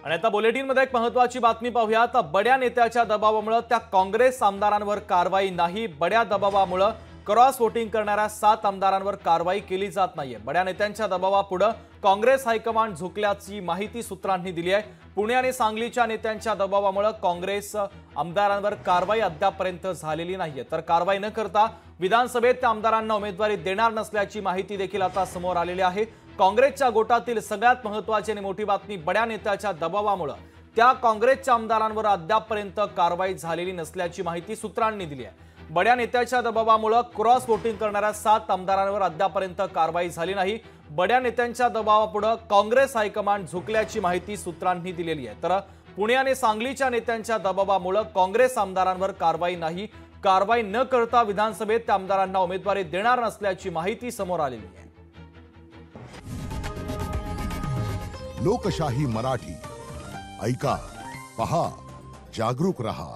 आणि आता बुलेटिनमध्ये एक महत्त्वाची बातमी पाहूयात। बड्या नेत्याच्या दबावामुळे त्या काँग्रेस आमदारांवर कारवाई नाही। बड्या दबावामुळे क्रॉस वोटिंग करणाऱ्या 7 आमदारांवर कारवाई केली जात नाहीये। बड्या नेत्यांच्या दबावापुढे काँग्रेस हायकमांड झुकल्याची माहिती सूत्रांनी दिली आहे। पुणे आणि सांगलीच्या नेत्यांच्या दबावामुळे काँग्रेस आमदारांवर कारवाई अद्यापपर्यंत झालेली नाहीये। तर कारवाई न करता विधानसभेत त्या आमदारांना उमेदवारी देणार नसल्याची माहिती देखील आता समोर आलेली आहे। काँग्रेसच्या गोटातील सगळ्यात महत्त्वाची आणि मोठी बातमी, बड्या नेत्याच्या दबावामुळे त्या काँग्रेसच्या आमदारांवर अद्यापपर्यंत कारवाई झालेली नसल्याची माहिती सूत्रांनी दिली आहे। बड्या नेत्याच्या दबावामुळे क्रॉस वोटिंग करणाऱ्या 7 आमदारांवर अद्यापपर्यंत कारवाई झाली नाही। बड्या नेत्यांच्या दबावापुढे काँग्रेस हायकमांड झुकल्याची माहिती सूत्रांनी दिलेली आहे। तर पुणे आणि सांगलीच्या नेत्यांच्या दबावामुळे काँग्रेस आमदारांवर कारवाई नाही। कारवाई न करता विधानसभेत त्या आमदारांना उमेदवारी देणार नसल्याची माहिती समोर आलेली आहे। लोकशाही मराठी ऐका, पहा, जागरूक रहा।